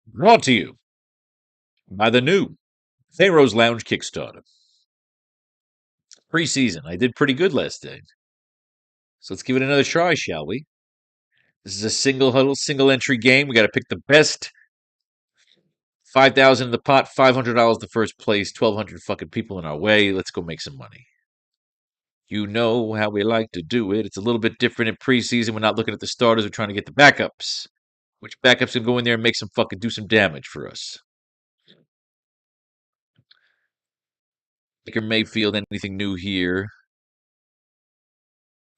Brought to you by the new Faro's Lounge Kickstarter. Preseason. I did pretty good last day. So let's give it another try, shall we? This is a single huddle, single entry game. We got to pick the best. 5,000 in the pot, $500 the first place, 1,200 fucking people in our way. Let's go make some money. You know how we like to do it. It's a little bit different in preseason. We're not looking at the starters. We're trying to get the backups. Which backups can go in there and make some fucking do some damage for us? Baker Mayfield, anything new here?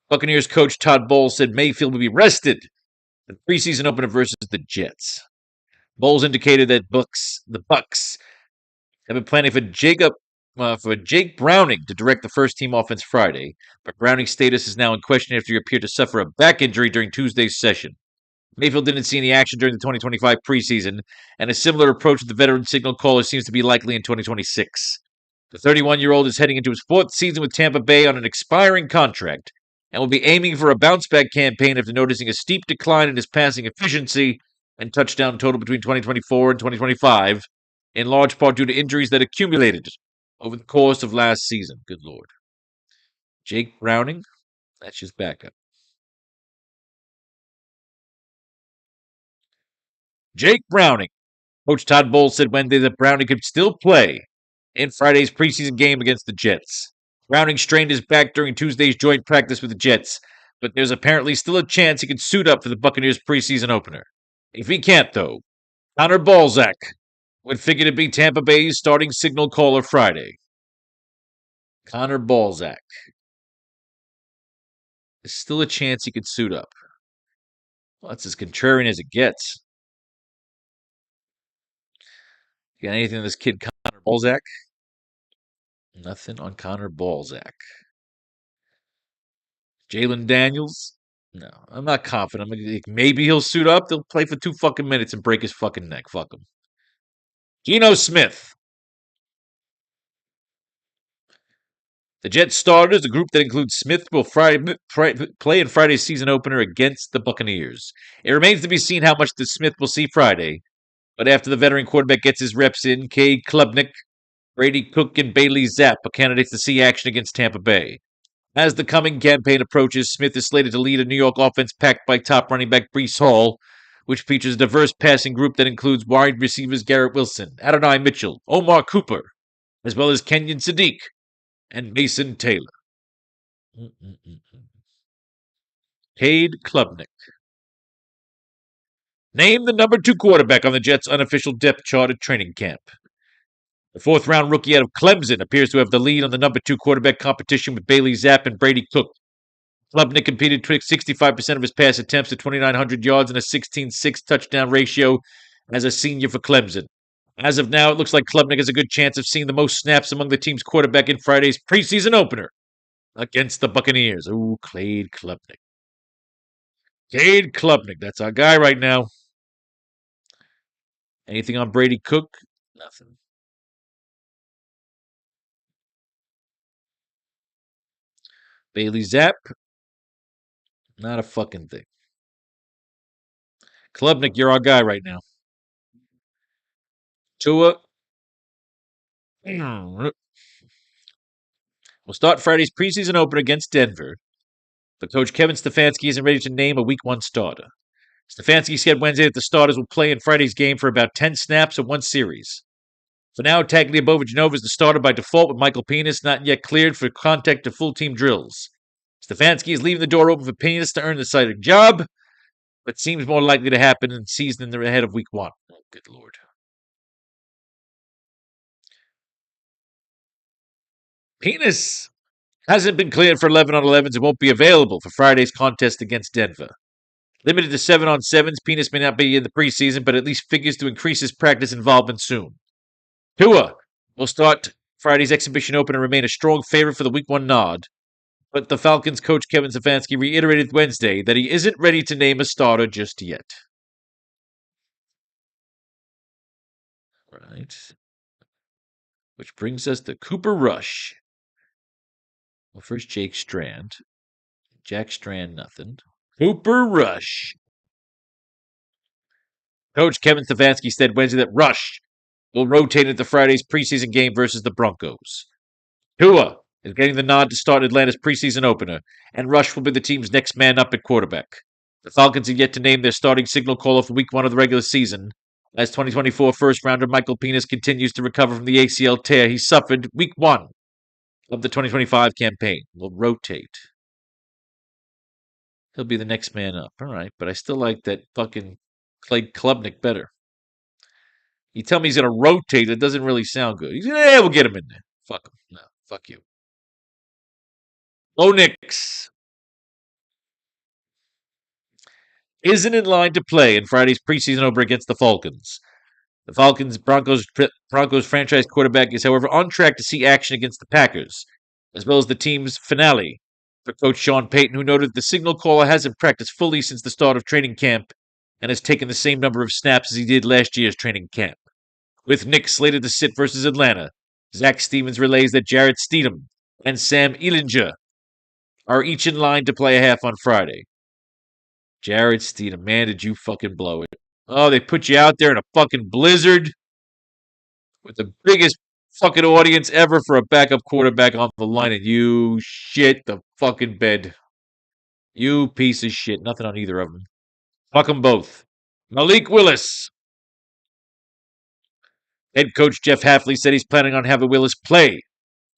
Buccaneers coach Todd Bowles said Mayfield will be rested in the preseason opener versus the Jets. Bowles indicated that the Bucks have been planning for Jake Browning to direct the first team offense Friday, but Browning's status is now in question after he appeared to suffer a back injury during Tuesday's session. Mayfield didn't see any action during the 2025 preseason, and a similar approach with the veteran signal caller seems to be likely in 2026. The 31-year-old is heading into his fourth season with Tampa Bay on an expiring contract and will be aiming for a bounce-back campaign after noticing a steep decline in his passing efficiency and touchdown total between 2024 and 2025, in large part due to injuries that accumulated over the course of last season. Good Lord. Jake Browning, that's his backup. Jake Browning. Coach Todd Bowles said Wednesday that Browning could still play in Friday's preseason game against the Jets. Browning strained his back during Tuesday's joint practice with the Jets, but there's apparently still a chance he could suit up for the Buccaneers' preseason opener. If he can't, though, Connor Balzac would figure to be Tampa Bay's starting signal caller Friday. Connor Balzac. There's still a chance he could suit up. Well, that's as contrarian as it gets. You got anything on this kid, Connor Balzac? Nothing on Connor Balzac. Jalen Daniels? No, I'm not confident. Maybe he'll suit up. They'll play for 2 fucking minutes and break his fucking neck. Fuck him. Geno Smith. The Jets starters, a group that includes Smith, will play in Friday's season opener against the Buccaneers. It remains to be seen how much the Smith will see Friday, but after the veteran quarterback gets his reps in, Cade Klubnik, Brady Cook, and Bailey Zapp are candidates to see action against Tampa Bay. As the coming campaign approaches, Smith is slated to lead a New York offense packed by top running back Breece Hall, which features a diverse passing group that includes wide receivers Garrett Wilson, Adonai Mitchell, Omar Cooper, as well as Kenyon Sadiq and Mason Taylor. Cade Klubnik. Name the number 2 quarterback on the Jets' unofficial depth chart at training camp. The 4th-round rookie out of Clemson appears to have the lead on the number 2 quarterback competition with Bailey Zapp and Brady Cook. Klubnik competed 65% of his pass attempts at 2,900 yards and a 16-6 touchdown ratio as a senior for Clemson. As of now, it looks like Klubnik has a good chance of seeing the most snaps among the team's quarterback in Friday's preseason opener against the Buccaneers. Ooh, Cade Klubnik. Cade Klubnik, that's our guy right now. Anything on Brady Cook? Nothing. Bailey Zapp? Not a fucking thing. Klubnik, you're our guy right now. Tua. We'll start Friday's preseason opener against Denver, but Coach Kevin Stefanski isn't ready to name a Week 1 starter. Stefanski said Wednesday that the starters will play in Friday's game for about 10 snaps of 1 series. For now, Tagliabue-Genova is the starter by default, with Michael Penis not yet cleared for contact to full team drills. Stefanski is leaving the door open for Penis to earn the starting job, but seems more likely to happen in season ahead of Week 1. Oh, good Lord. Penis hasn't been cleared for 11 on 11s and won't be available for Friday's contest against Denver. Limited to 7 on 7s, Penis may not be in the preseason, but at least figures to increase his practice involvement soon. Tua will start Friday's exhibition open and remain a strong favorite for the Week 1 nod, but the Falcons coach Kevin Stefanski reiterated Wednesday that he isn't ready to name a starter just yet. Right. Which brings us to Cooper Rush. Well, first Jake Strand. Jack Strand, nothing. Cooper Rush. Coach Kevin Stefanski said Wednesday that Rush will rotate into Friday's preseason game versus the Broncos. Tua is getting the nod to start Atlanta's preseason opener, and Rush will be the team's next man up at quarterback. The Falcons have yet to name their starting signal caller for Week 1 of the regular season, as 2024 first-rounder Michael Penis continues to recover from the ACL tear he suffered Week 1 of the 2025 campaign. Will rotate. He'll be the next man up. All right, but I still like that fucking Clay Klubnik better. You tell me he's going to rotate, it doesn't really sound good. He's we'll get him in there. Fuck him. No, fuck you. Nix isn't in line to play in Friday's preseason opener against the Falcons. The Falcons Broncos franchise quarterback is, however, on track to see action against the Packers, as well as the team's finale for Coach Sean Payton, who noted the signal caller hasn't practiced fully since the start of training camp and has taken the same number of snaps as he did last year's training camp. With Nick slated to sit versus Atlanta, Zach Stevens relays that Jarrett Steedham and Sam Ehlinger are each in line to play a half on Friday. Jarrett Steedham, man, did you fucking blow it. Oh, they put you out there in a fucking blizzard with the biggest fucking audience ever for a backup quarterback on the line, and you shit the fucking bed. You piece of shit. Nothing on either of them. Fuck them both. Malik Willis. Head coach Jeff Hafley said he's planning on having Willis play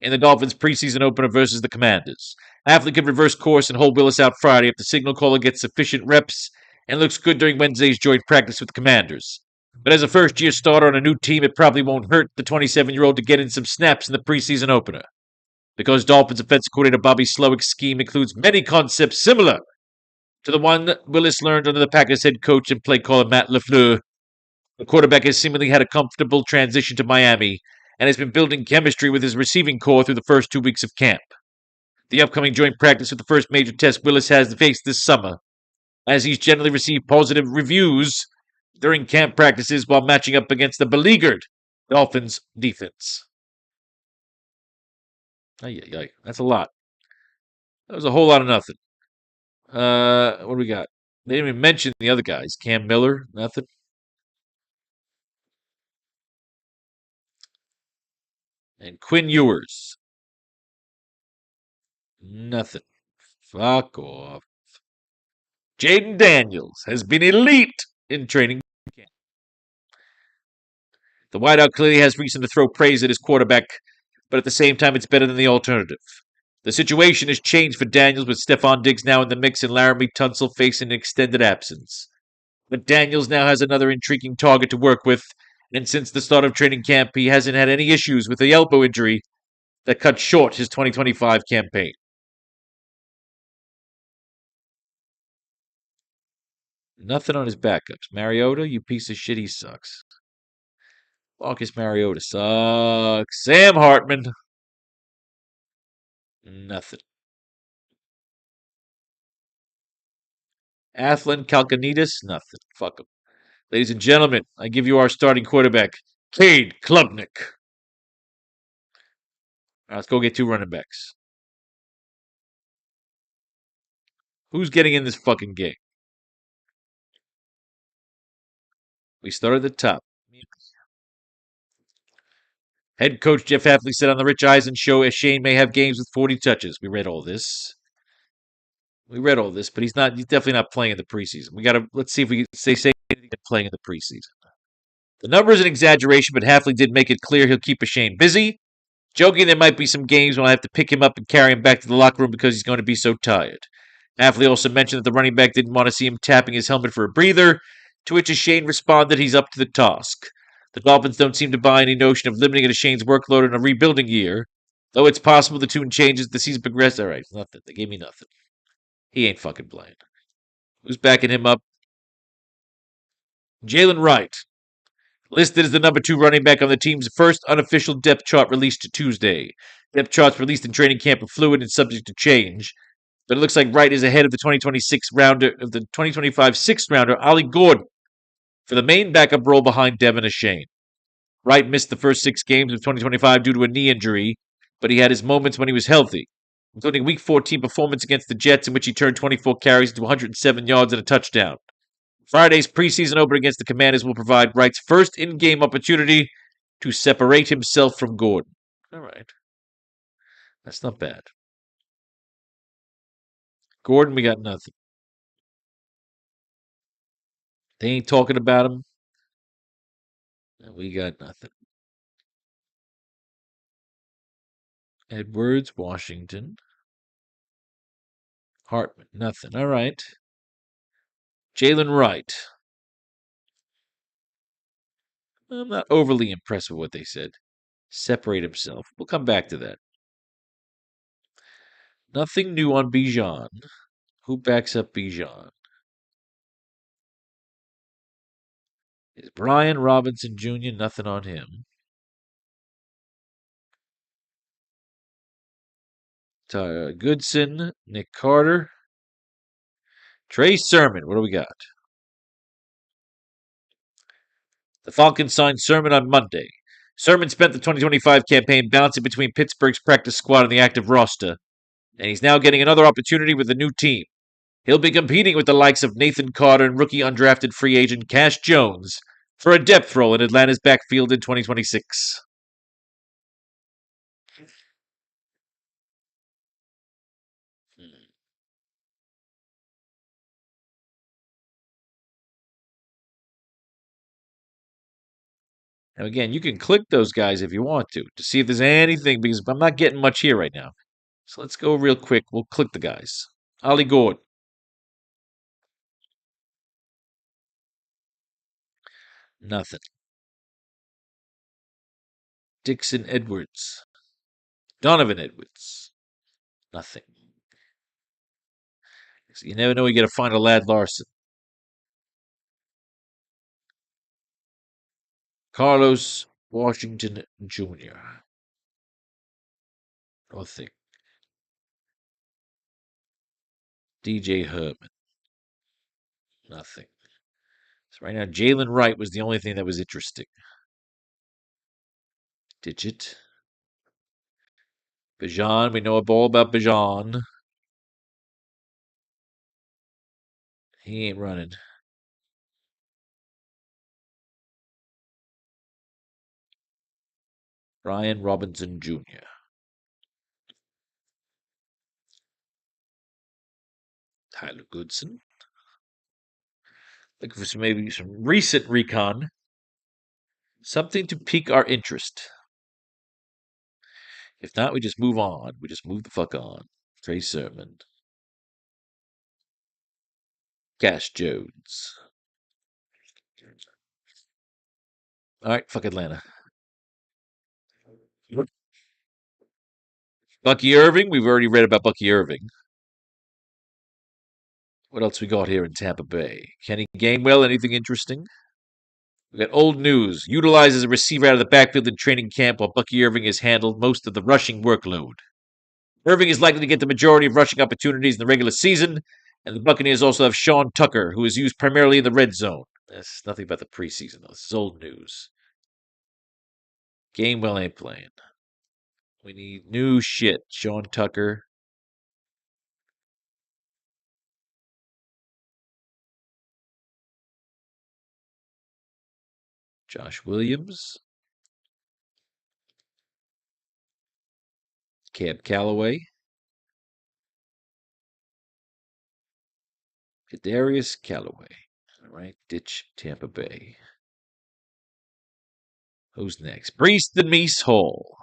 in the Dolphins' preseason opener versus the Commanders. Hafley could reverse course and hold Willis out Friday if the signal caller gets sufficient reps and looks good during Wednesday's joint practice with the Commanders. But as a first-year starter on a new team, it probably won't hurt the 27-year-old to get in some snaps in the preseason opener. Because Dolphins offensive coordinator Bobby Slowick's scheme includes many concepts similar to the one that Willis learned under the Packers head coach and play caller Matt LaFleur. The quarterback has seemingly had a comfortable transition to Miami and has been building chemistry with his receiving corps through the first 2 weeks of camp. The upcoming joint practice with the first major test Willis has to face this summer, as he's generally received positive reviews during camp practices while matching up against the beleaguered Dolphins defense. That's a lot. That was a whole lot of nothing. What do we got? They didn't even mention the other guys. Cam Miller, nothing. And Quinn Ewers. Nothing. Fuck off. Jaden Daniels has been elite in training camp. The wideout clearly has reason to throw praise at his quarterback, but at the same time, it's better than the alternative. The situation has changed for Daniels with Stephon Diggs now in the mix and Laramie Tunsil facing an extended absence. But Daniels now has another intriguing target to work with, and since the start of training camp, he hasn't had any issues with the elbow injury that cut short his 2025 campaign. Nothing on his backups. Mariota, you piece of shit, he sucks. Marcus Mariota sucks. Sam Hartman. Nothing. Athlon Kalkanitis. Nothing. Fuck him. Ladies and gentlemen, I give you our starting quarterback, Cade Klubnik. Right, let's go get 2 running backs. Who's getting in this fucking game? We start at the top. Head coach Jeff Hafley said on the Rich Eisen show, Shane may have games with 40 touches. We read all this. But he's definitely not playing in the preseason. Let's see if we say anything playing in the preseason. The number is an exaggeration, but Hafley did make it clear he'll keep Shane busy, joking there might be some games when I have to pick him up and carry him back to the locker room because he's going to be so tired. Hafley also mentioned that the running back didn't want to see him tapping his helmet for a breather, to which Shane responded he's up to the task. The Dolphins don't seem to buy any notion of limiting Shane's workload in a rebuilding year, though it's possible the tune changes as the season progresses. All right, nothing. They gave me nothing. He ain't fucking playing. Who's backing him up? Jalen Wright, listed as the number 2 running back on the team's first unofficial depth chart released Tuesday. Depth charts released in training camp are fluid and subject to change, but it looks like Wright is ahead of the 2025 sixth rounder Ollie Gordon for the main backup role behind Devin Achane. Wright missed the first 6 games of 2025 due to a knee injury, but he had his moments when he was healthy, including Week 14 performance against the Jets in which he turned 24 carries into 107 yards and a touchdown. Friday's preseason opener against the Commanders will provide Wright's first in-game opportunity to separate himself from Gordon. All right. That's not bad. Gordon, we got nothing. They ain't talking about him. We got nothing. Edwards, Washington. Hartman, nothing. All right. Jalen Wright. I'm not overly impressed with what they said. Separate himself. We'll come back to that. Nothing new on Bijan. Who backs up Bijan? Is Brian Robinson Jr. Nothing on him. Tyler Goodson, Nick Carter, Trey Sermon. What do we got? The Falcons signed Sermon on Monday. Sermon spent the 2025 campaign bouncing between Pittsburgh's practice squad and the active roster, and he's now getting another opportunity with a new team. He'll be competing with the likes of Nathan Carter and rookie undrafted free agent Cash Jones for a depth role in Atlanta's backfield in 2026. Now, again, you can click those guys if you want to see if there's anything, because I'm not getting much here right now. So let's go real quick. We'll click the guys. Ollie Gordon. Nothing. Dixon Edwards. Donovan Edwards. Nothing. So you never know, you got to find a Lad Larson. Carlos Washington Jr. Nothing. DJ Herman. Nothing. So right now, Jalen Wright was the only thing that was interesting. Digit. Bijan. We know all about Bijan. He ain't running. Brian Robinson Jr. Tyler Goodson. Looking for maybe some recent recon. Something to pique our interest. If not, we just move on. We just move the fuck on. Trey Sermon. Cash Jones. All right, fuck Atlanta. Bucky Irving. We've already read about Bucky Irving. What else we got here in Tampa Bay? Kenny Gainwell. Anything interesting? We got old news. Utilizes a receiver out of the backfield in training camp while Bucky Irving has handled most of the rushing workload. Irving is likely to get the majority of rushing opportunities in the regular season, and the Buccaneers also have Sean Tucker, who is used primarily in the red zone. That's nothing about the preseason, though. This is old news. Gainwell ain't playing. We need new shit. Sean Tucker. Josh Williams. Cab Calloway. Kadarius Calloway. All right, ditch Tampa Bay. Who's next? Breeston Meese Hall.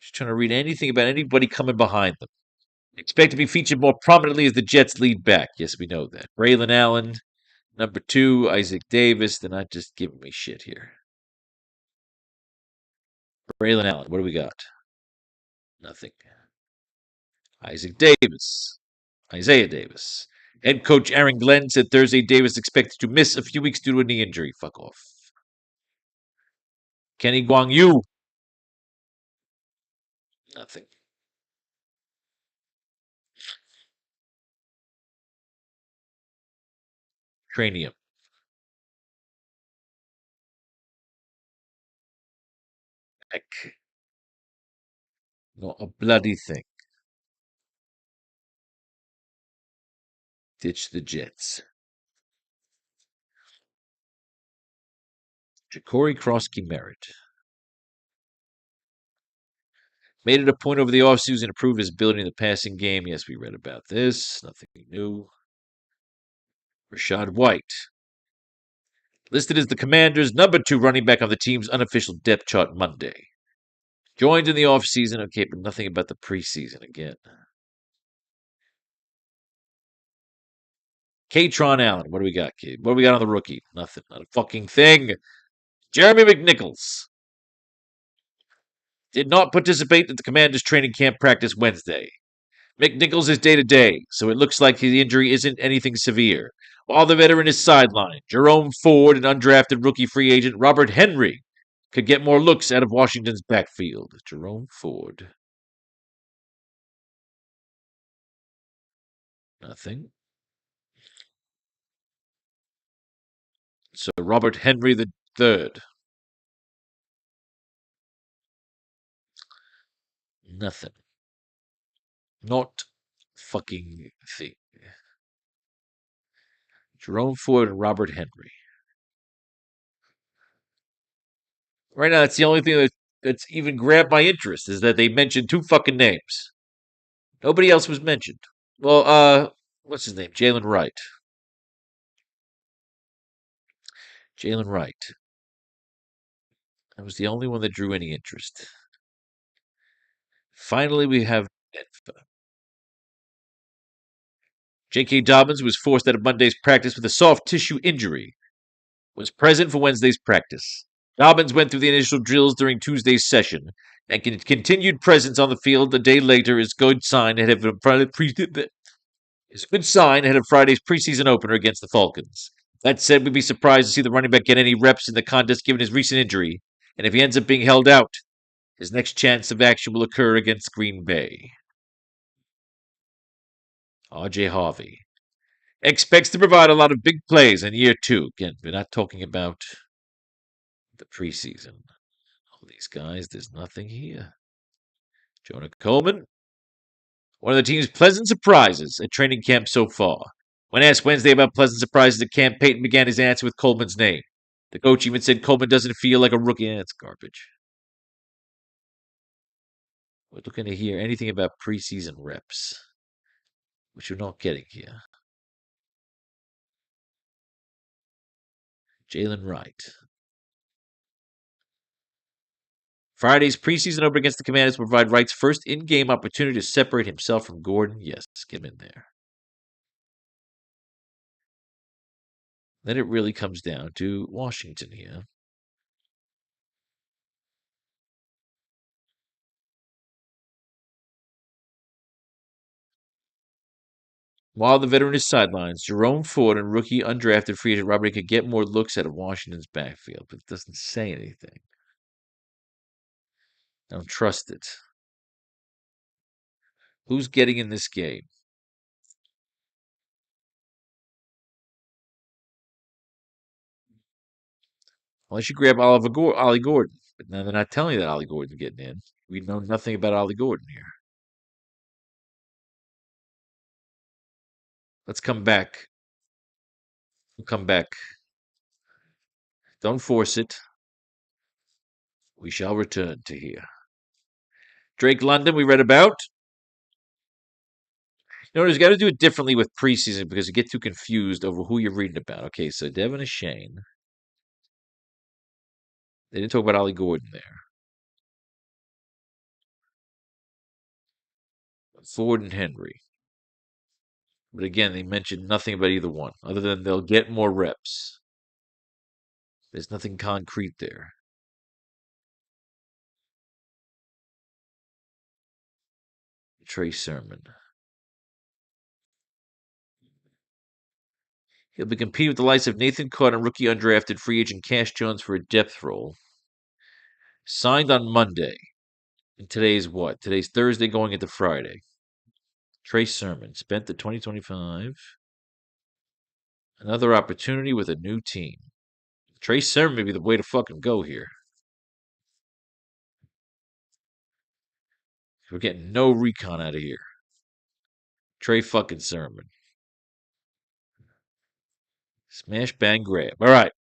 Just trying to read anything about anybody coming behind them. Expect to be featured more prominently as the Jets lead back. Yes, we know that. Braylon Allen, number 2, Isaac Davis. They're not just giving me shit here. Braylon Allen, what do we got? Nothing. Isaac Davis. Isaiah Davis. Head coach Aaron Glenn said Thursday Davis expected to miss a few weeks due to a knee injury. Fuck off. Kenny Guang Yu. Nothing. Cranium. Heck. Not a bloody thing. Ditch the Jets. Ja'Cory Krosky Merritt. Made it a point over the offseason to improve his ability in the passing game. Yes, we read about this. Nothing new. Rashad White. Listed as the Commanders' number 2 running back on the team's unofficial depth chart Monday. Joined in the offseason. Okay, but nothing about the preseason again. Katron Allen. What do we got, kid? What do we got on the rookie? Nothing. Not a fucking thing. Jeremy McNichols. Did not participate at the Commanders' training camp practice Wednesday. McNichols is day-to-day, so it looks like the injury isn't anything severe. While the veteran is sidelined, Jerome Ford and undrafted rookie free agent Robert Henry could get more looks out of Washington's backfield. Jerome Ford. Nothing. So Robert Henry the third. Nothing. Not fucking thing. Jerome Ford and Robert Henry. Right now, that's the only thing that's even grabbed my interest is that they mentioned 2 fucking names. Nobody else was mentioned. Well, what's his name? Jalen Wright. Jalen Wright. That was the only one that drew any interest. Finally, we have Denver. J.K. Dobbins was forced out of Monday's practice with a soft tissue injury. Was present for Wednesday's practice. Dobbins went through the initial drills during Tuesday's session, and continued presence on the field a day later is good sign ahead of Friday's preseason opener against the Falcons. That said, we'd be surprised to see the running back get any reps in the contest given his recent injury, and if he ends up being held out, his next chance of action will occur against Green Bay. R.J. Harvey expects to provide a lot of big plays in year 2. Again, we're not talking about the preseason. All these guys, there's nothing here. Jonah Coleman, one of the team's pleasant surprises at training camp so far. When asked Wednesday about pleasant surprises at camp, Peyton began his answer with Coleman's name. The coach even said Coleman doesn't feel like a rookie. Yeah, it's garbage. We're looking to hear anything about preseason reps, which we're not getting here. Jalen Wright. Friday's preseason opener against the Commanders will provide Wright's first in-game opportunity to separate himself from Gordon. Yes, get him in there. Then it really comes down to Washington here. While the veteran is sidelines, Jerome Ford and rookie undrafted free agent Robert could get more looks out of Washington's backfield, but it doesn't say anything. I don't trust it. Who's getting in this game? Unless you grab Ollie Gordon. But now they're not telling you that Ollie Gordon's getting in. We know nothing about Ollie Gordon here. Let's come back. We'll come back. Don't force it. We shall return to here. Drake London, we read about. You know, you got to do it differently with preseason because you get too confused over who you're reading about. Okay, so Devin and Shane. They didn't talk about Ollie Gordon there. Ford and Henry. But again, they mentioned nothing about either one, other than they'll get more reps. There's nothing concrete there. Trey Sermon. He'll be competing with the likes of Nathan Cott and rookie undrafted free agent Cash Jones for a depth role. Signed on Monday. And today's what? Today's Thursday going into Friday. Trey Sermon spent the 2025. Another opportunity with a new team. Trey Sermon may be the way to fucking go here. We're getting no recon out of here. Trey fucking Sermon. Smash, bang, grab. All right.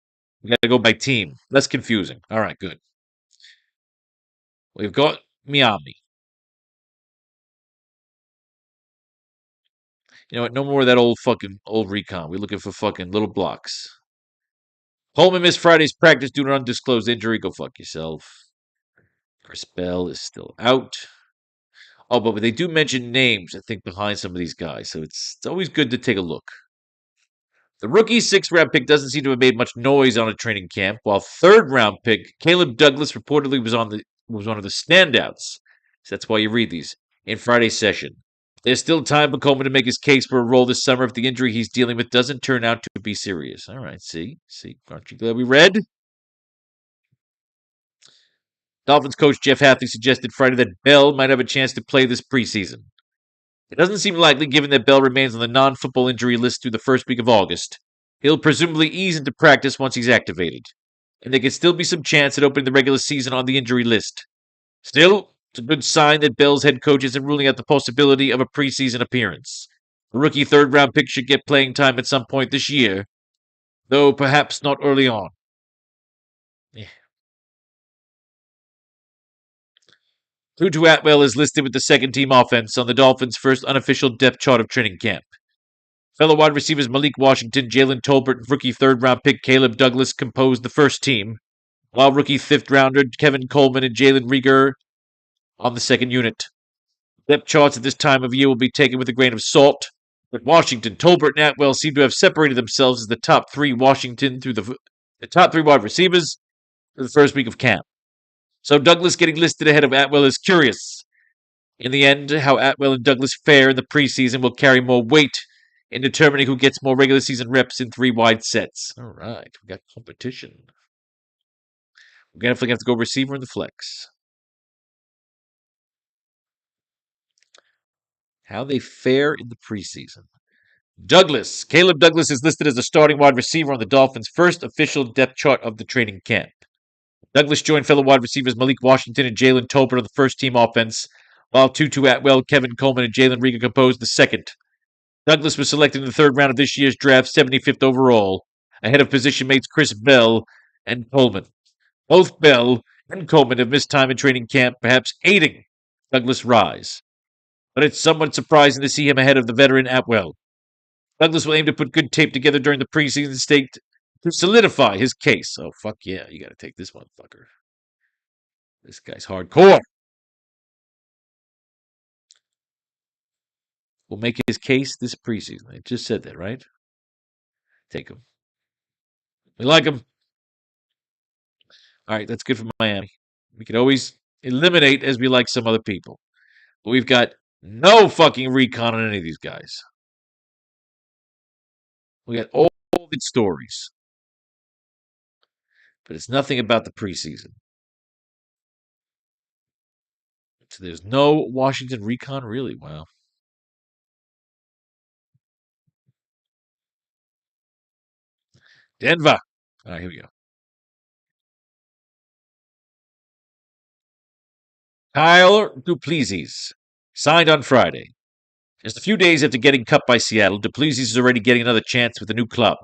We got to go by team. Less confusing. All right, good. We've got Miami. You know what? No more of that old recon. We're looking for fucking little blocks. Coleman missed Friday's practice due to an undisclosed injury. Go fuck yourself. Chris Bell is still out. Oh, but they do mention names, I think, behind some of these guys. So it's always good to take a look. The rookie 6th-round pick doesn't seem to have made much noise on a training camp, while 3rd-round pick Caleb Douglas reportedly was one of the standouts. So that's why you read these in Friday's session. There's still time for Coleman to make his case for a role this summer if the injury he's dealing with doesn't turn out to be serious. All right, see, aren't you glad we read? Dolphins coach Jeff Hafley suggested Friday that Bell might have a chance to play this preseason. It doesn't seem likely given that Bell remains on the non-football injury list through the first week of August. He'll presumably ease into practice once he's activated, and there could still be some chance at opening the regular season on the injury list. Still, it's a good sign that Bell's head coach isn't ruling out the possibility of a preseason appearance. The rookie 3rd-round pick should get playing time at some point this year, though perhaps not early on. Yeah. Tutu Atwell is listed with the second-team offense on the Dolphins' first unofficial depth chart of training camp. Fellow wide receivers Malik Washington, Jalen Tolbert, and rookie 3rd-round pick Caleb Douglas composed the first team, while rookie 5th-rounder Kevin Coleman and Jalen Rieger on the second unit. Depth charts at this time of year will be taken with a grain of salt, but Washington, Tolbert, and Atwell seem to have separated themselves as the top 3 top 3 wide receivers for the first week of camp. So Douglas getting listed ahead of Atwell is curious. In the end, how Atwell and Douglas fare in the preseason will carry more weight in determining who gets more regular season reps in 3 wide sets. All right, we got competition. We're going to have to go receiver in the flex. How they fare in the preseason. Caleb Douglas is listed as a starting wide receiver on the Dolphins' first official depth chart of the training camp. Douglas joined fellow wide receivers Malik Washington and Jalen Tolbert on the first-team offense, while Tutu Atwell, Kevin Coleman, and Jalen Rieger composed the second. Douglas was selected in the 3rd round of this year's draft, 75th overall, ahead of position mates Chris Bell and Coleman. Both Bell and Coleman have missed time in training camp, perhaps aiding Douglas' rise. But it's somewhat surprising to see him ahead of the veteran Atwell. Douglas will aim to put good tape together during the preseason state to solidify his case. Oh, fuck yeah, you got to take this motherfucker. This guy's hardcore. Will make his case this preseason. I just said that, right? Take him. We like him. All right, that's good for Miami. We can always eliminate as we like some other people. But we've got no fucking recon on any of these guys. We got all the stories. But it's nothing about the preseason. So there's no Washington recon, really? Wow. Denver. All right, here we go. Kyle Duplessis signed on Friday. Just a few days after getting cut by Seattle, Duplessis is already getting another chance with a new club.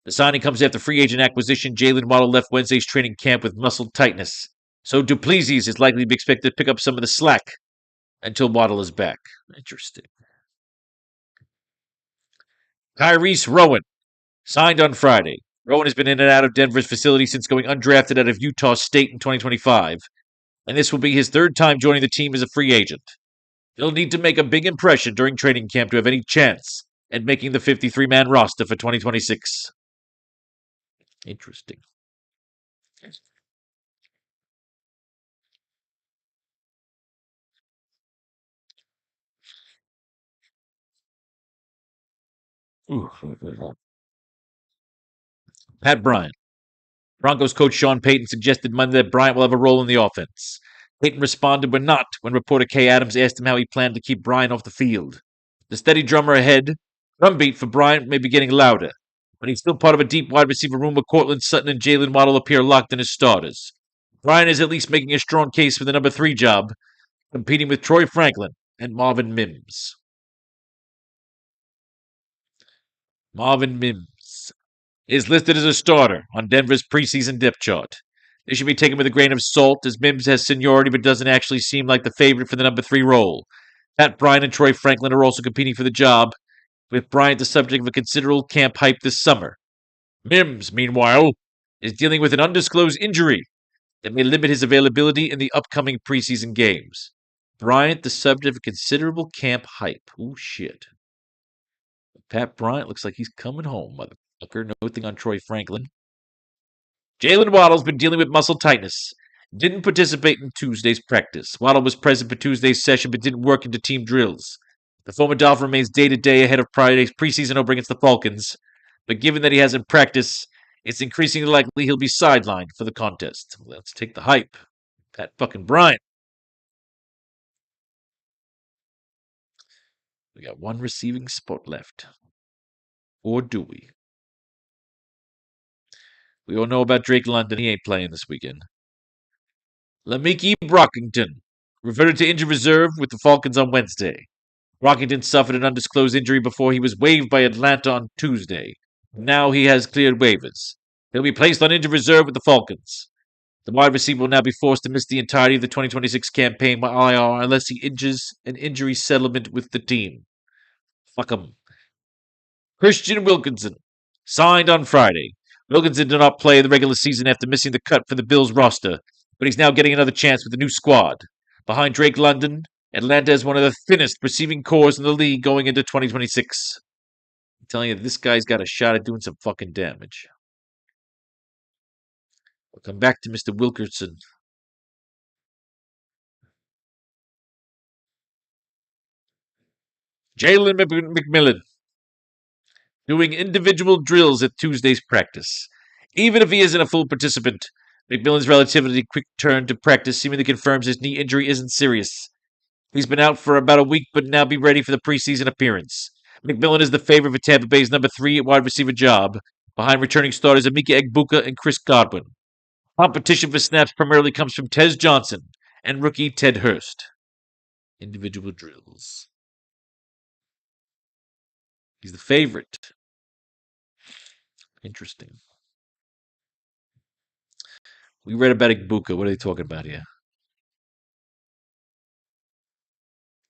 The signing comes after free agent acquisition. Jalen Waddle left Wednesday's training camp with muscle tightness, so Duplessis is likely to be expected to pick up some of the slack until Waddle is back. Interesting. Tyrese Rowan signed on Friday. Rowan has been in and out of Denver's facility since going undrafted out of Utah State in 2025, and this will be his 3rd time joining the team as a free agent. He'll need to make a big impression during training camp to have any chance at making the 53-man roster for 2026. Interesting. Pat Bryant. Broncos coach Sean Payton suggested Monday that Bryant will have a role in the offense. Payton responded, "We're not," when reporter Kay Adams asked him how he planned to keep Bryant off the field. The steady drumbeat for Bryant may be getting louder, but he's still part of a deep wide receiver room where Cortland Sutton and Jalen Waddle appear locked in as starters. Bryant is at least making a strong case for the number 3 job, competing with Troy Franklin and Marvin Mims. Marvin Mims. is listed as a starter on Denver's preseason depth chart. This should be taken with a grain of salt, as Mims has seniority but doesn't actually seem like the favorite for the number 3 role. Pat Bryant and Troy Franklin are also competing for the job, with Bryant the subject of a considerable camp hype this summer. Mims, meanwhile, is dealing with an undisclosed injury that may limit his availability in the upcoming preseason games. Bryant the subject of considerable camp hype. Ooh, shit. Pat Bryant looks like he's coming home, motherfucker. Nothing on Troy Franklin. Jalen Waddle's been dealing with muscle tightness. Didn't participate in Tuesday's practice. Waddle was present for Tuesday's session but didn't work into team drills. The former Dolphin remains day-to-day ahead of Friday's preseason opener against the Falcons, but given that he hasn't practiced, it's increasingly likely he'll be sidelined for the contest. Let's take the hype. Pat fucking Bryant. We got one receiving spot left. Or do we? We all know about Drake London. He ain't playing this weekend. Lamiki Brockington reverted to injured reserve with the Falcons on Wednesday. Brockington suffered an undisclosed injury before he was waived by Atlanta on Tuesday. Now he has cleared waivers. He'll be placed on injured reserve with the Falcons. The wide receiver will now be forced to miss the entirety of the 2026 campaign by IR unless he injures an injury settlement with the team. Fuck him. Christian Wilkinson signed on Friday. Wilkinson did not play the regular season after missing the cut for the Bills roster, but he's now getting another chance with the new squad. Behind Drake London, Atlanta has one of the thinnest receiving cores in the league going into 2026. I'm telling you, this guy's got a shot at doing some fucking damage. We'll come back to Mr. Wilkerson. Jalen McMillan doing individual drills at Tuesday's practice. Even if he isn't a full participant, McMillan's relatively quick turn to practice seemingly confirms his knee injury isn't serious. He's been out for about a week, but now be ready for the preseason appearance. McMillan is the favorite for Tampa Bay's number 3 at wide receiver job, behind returning starters Emeka Egbuka and Chris Godwin. Competition for snaps primarily comes from Tez Johnson and rookie Ted Hurst. Individual drills. He's the favorite. Interesting. We read about Egbuka. What are they talking about here?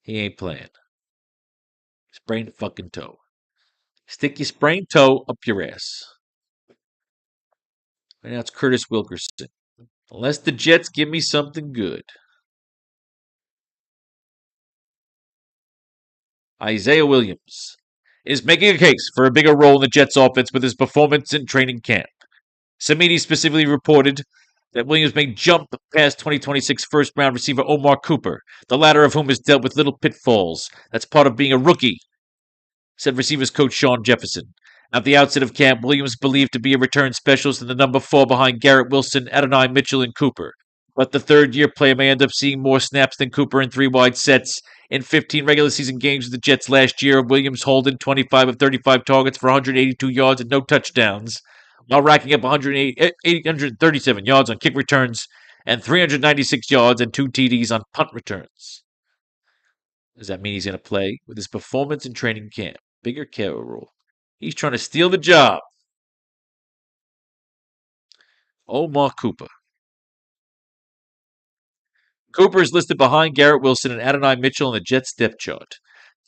He ain't playing. Sprained fucking toe. Stick your sprained toe up your ass. Right now it's Curtis Wilkerson. Unless the Jets give me something good. Isaiah Williams is making a case for a bigger role in the Jets' offense with his performance in training camp. Samiti specifically reported that Williams may jump past 2026 first-round receiver Omar Cooper, the latter of whom has dealt with little pitfalls. That's part of being a rookie, said receivers coach Sean Jefferson. At the outset of camp, Williams believed to be a return specialist in the number 4 behind Garrett Wilson, Adonai Mitchell, and Cooper. But the third-year player may end up seeing more snaps than Cooper in 3 wide sets. In 15 regular season games with the Jets last year, Williams holding 25 of 35 targets for 182 yards and no touchdowns, while racking up 837 yards on kick returns and 396 yards and 2 TDs on punt returns. Does that mean he's going to play? With his performance in training camp, bigger carry role. He's trying to steal the job. Omar Cooper. Cooper is listed behind Garrett Wilson and Adonai Mitchell on the Jets depth chart.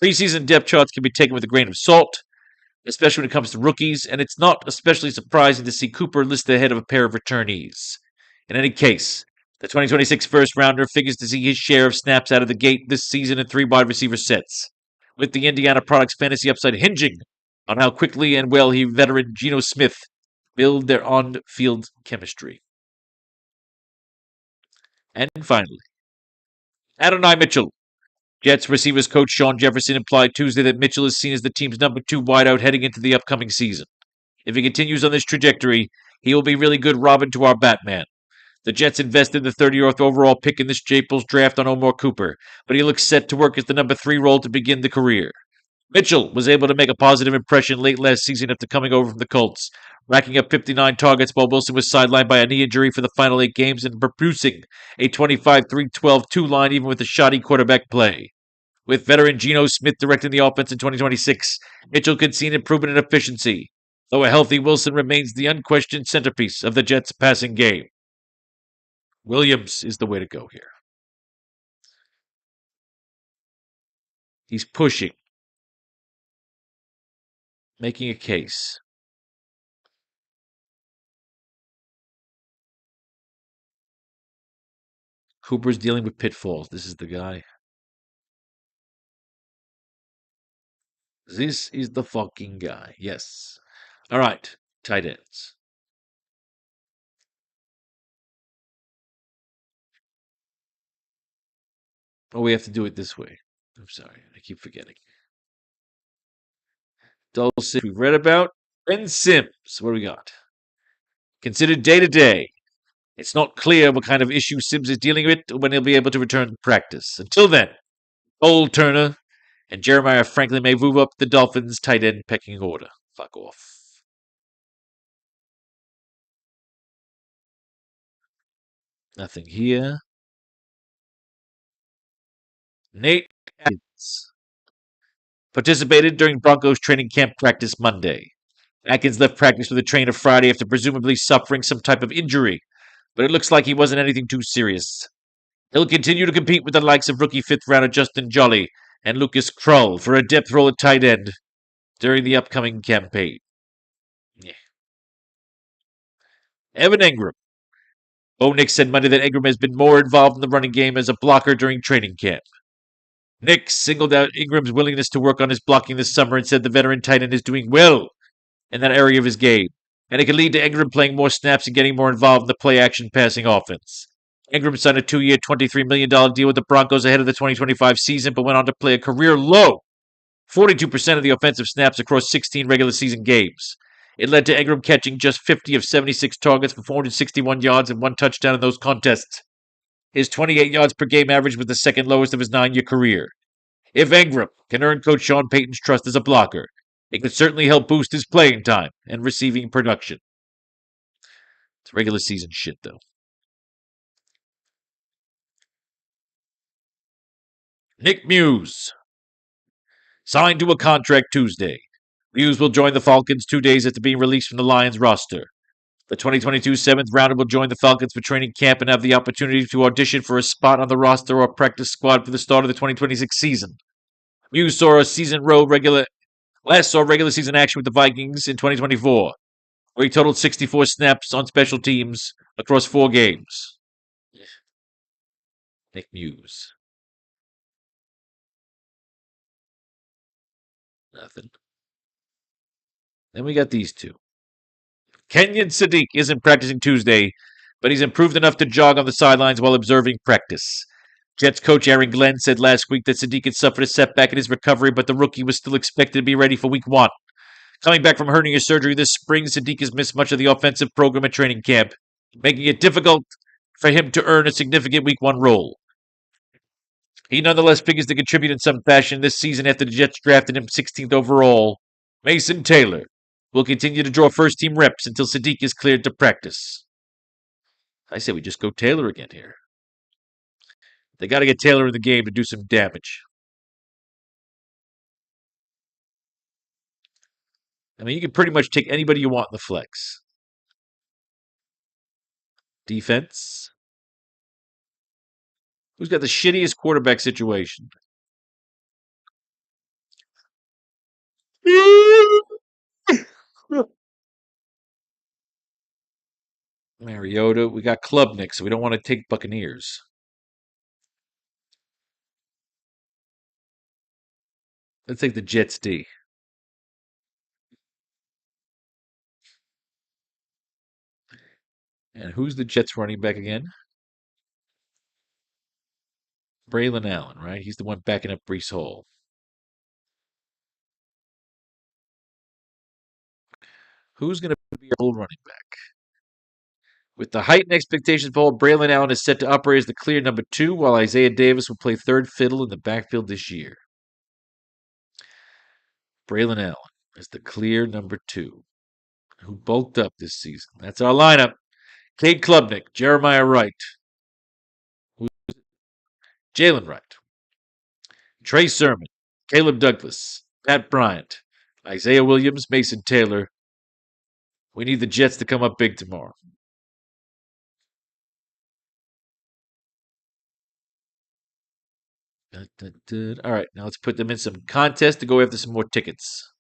Preseason depth charts can be taken with a grain of salt, especially when it comes to rookies, and it's not especially surprising to see Cooper listed ahead of a pair of returnees. In any case, the 2026 first-rounder figures to see his share of snaps out of the gate this season in 3 wide receiver sets, with the Indiana products fantasy upside hinging on how quickly and well he veteran Geno Smith build their on-field chemistry. And finally, Adonai Mitchell. Jets receivers coach Sean Jefferson implied Tuesday that Mitchell is seen as the team's number 2 wideout heading into the upcoming season. If he continues on this trajectory, he will be really good Robin to our Batman. The Jets invested the 30th overall pick in this April's draft on Omar Cooper, but he looks set to work as the number 3 role to begin the career. Mitchell was able to make a positive impression late last season after coming over from the Colts, racking up 59 targets while Wilson was sidelined by a knee injury for the final 8 games and producing a 25-3-12 2-line even with a shoddy quarterback play. With veteran Geno Smith directing the offense in 2026, Mitchell could see an improvement in efficiency, though a healthy Wilson remains the unquestioned centerpiece of the Jets' passing game. Williams is the way to go here. He's pushing, making a case. Cooper's dealing with pitfalls. This is the guy. This is the fucking guy. Yes. All right. Tight ends. Oh, we have to do it this way. I'm sorry. I keep forgetting. Dulcet, we read about. Ben Sims. What do we got? Considered day to day. It's not clear what kind of issue Sims is dealing with or when he'll be able to return to practice. Until then, Cole Turner and Jeremiah Franklin may move up the Dolphins' tight end pecking order. Fuck off. Nothing here. Nate Atkins participated during Broncos training camp practice Monday. Atkins left practice with a trainer Friday after presumably suffering some type of injury, but it looks like he wasn't anything too serious. He'll continue to compete with the likes of rookie fifth rounder Justin Jolly and Lucas Krull for a depth role at tight end during the upcoming campaign. Yeah. Evan Engram. Bo Nix said Monday that Engram has been more involved in the running game as a blocker during training camp. Nick singled out Ingram's willingness to work on his blocking this summer and said the veteran tight end is doing well in that area of his game, and it could lead to Ingram playing more snaps and getting more involved in the play-action passing offense. Ingram signed a 2-year, $23 million deal with the Broncos ahead of the 2025 season, but went on to play a career low 42% of the offensive snaps across 16 regular season games. It led to Ingram catching just 50 of 76 targets for 461 yards and 1 touchdown in those contests. His 28 yards per game average was the second lowest of his 9-year career. If Engram can earn Coach Sean Payton's trust as a blocker, it could certainly help boost his playing time and receiving production. It's regular season shit, though. Nick Muse signed to a contract Tuesday. Muse will join the Falcons 2 days after being released from the Lions roster. The 2022 seventh rounder will join the Falcons for training camp and have the opportunity to audition for a spot on the roster or practice squad for the start of the 2026 season. Muse last saw regular season action with the Vikings in 2024, where he totaled 64 snaps on special teams across 4 games. Nick Muse. Nothing. Then we got these two. Kenyon Sadiq isn't practicing Tuesday, but he's improved enough to jog on the sidelines while observing practice. Jets coach Aaron Glenn said last week that Sadiq had suffered a setback in his recovery, but the rookie was still expected to be ready for week 1. Coming back from hernia surgery this spring, Sadiq has missed much of the offensive program at training camp, making it difficult for him to earn a significant week 1 role. He nonetheless figures to contribute in some fashion this season after the Jets drafted him 16th overall. Mason Taylor will continue to draw first-team reps until Sadiq is cleared to practice. I say we just go Taylor again here. They got to get Taylor in the game to do some damage. I mean, you can pretty much take anybody you want in the flex. Defense. Who's got the shittiest quarterback situation? Mariota. We got Klubnik, so we don't want to take Buccaneers. Let's take the Jets D. And who's the Jets running back again? Braylon Allen, right? He's the one backing up Breece Hall. Who's going to be our full running back? With the heightened expectations of all, Braylon Allen is set to operate as the clear number 2, while Isaiah Davis will play third fiddle in the backfield this year. Braylon Allen is the clear number 2, who bulked up this season. That's our lineup. Cade Klubnik, Jeremiah Wright, Jalen Wright, Trey Sermon, Caleb Douglas, Pat Bryant, Isaiah Williams, Mason Taylor, We need the Jets to come up big tomorrow. All right, now let's put them in some contest to go after some more tickets.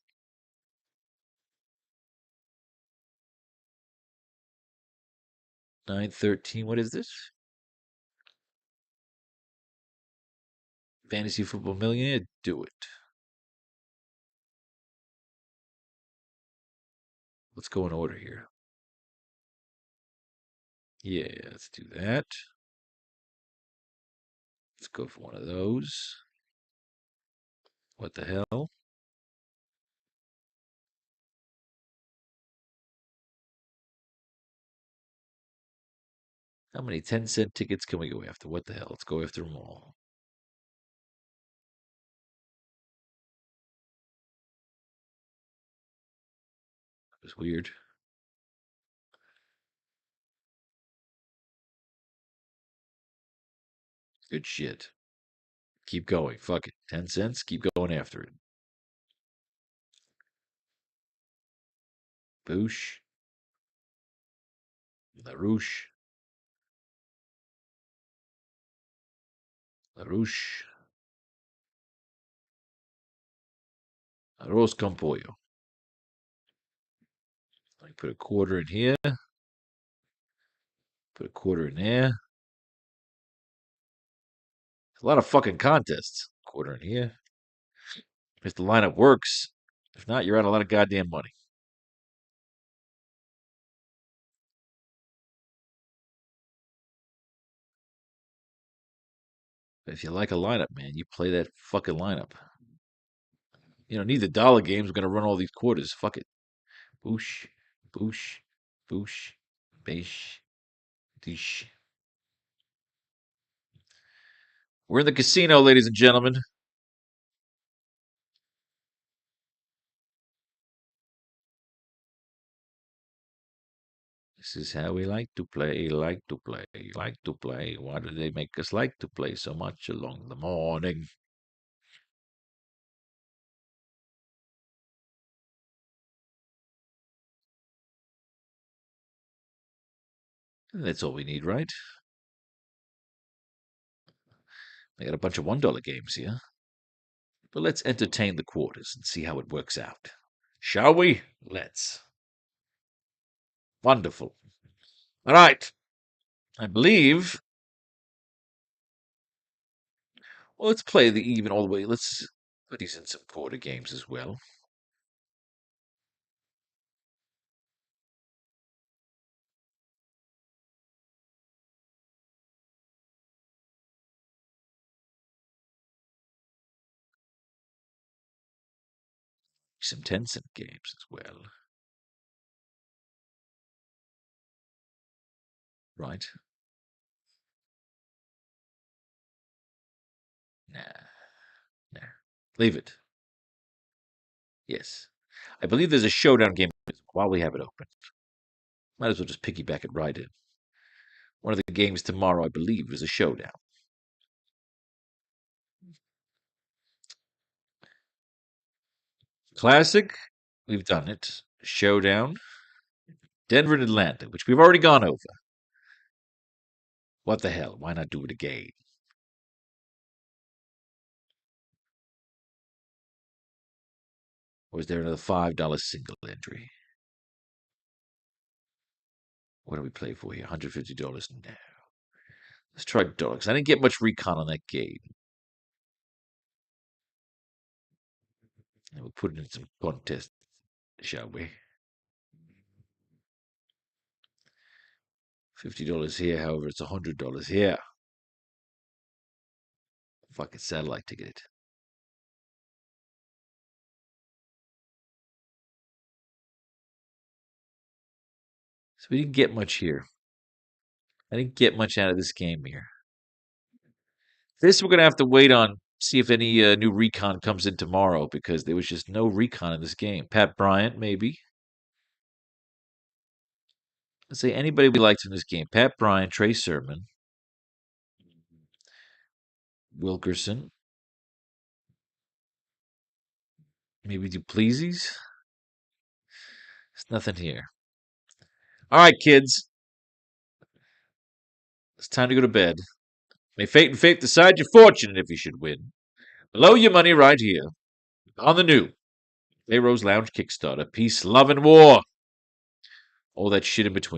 913. What is this? Fantasy Football Millionaire? Do it. Let's go in order here. Yeah, let's do that. Let's go for one of those. What the hell? How many 10-cent tickets can we go after? What the hell? Let's go after them all. It was weird. Good shit. Keep going. Fuck it. 10 cents. Keep going after it. Boosh. LaRouche. LaRouche. Arroz con pollo. I put a quarter in here. Put a quarter in there. A lot of fucking contests. Quarter in here. If the lineup works. If not, you're out a lot of goddamn money. If you like a lineup, man, you play that fucking lineup. You don't need the dollar games. We're going to run all these quarters. Fuck it. Boosh. Boosh. Boosh. Besh. Dish. We're in the casino, ladies and gentlemen. This is how we like to play, like to play, like to play. Why do they make us like to play so much along the morning? And that's all we need, right? I got a bunch of $1 games here. But let's entertain the quarters and see how it works out. Shall we? Let's. Wonderful. All right. I believe. Well, let's play the even all the way. Let's put these in some quarter games as well. Some 10-cent games as well. Right? Nah. Nah. Leave it. Yes. I believe there's a showdown game while we have it open. Might as well just piggyback it right in. One of the games tomorrow, I believe, is a showdown. Classic, we've done it. Showdown, Denver and Atlanta, which we've already gone over. What the hell? Why not do it again? Or is there another $5 single entry? What do we play for here? $150 now. Let's try dogs. I didn't get much recon on that game. And we'll put it in some contest, shall we? $50 here, however, it's $100 here. Fucking satellite ticket. So we didn't get much here. I didn't get much out of this game here. This we're gonna have to wait on, see if any new recon comes in tomorrow because there was just no recon in this game. Pat Bryant, maybe. Let's say anybody we liked in this game. Pat Bryant, Trey Sermon, Wilkerson, maybe Duplessis. There's nothing here. All right, kids. It's time to go to bed. May fate and faith decide your fortune if you should win. Below your money right here. On the new Faro's Lounge Kickstarter. Peace, love, and war. All that shit in between.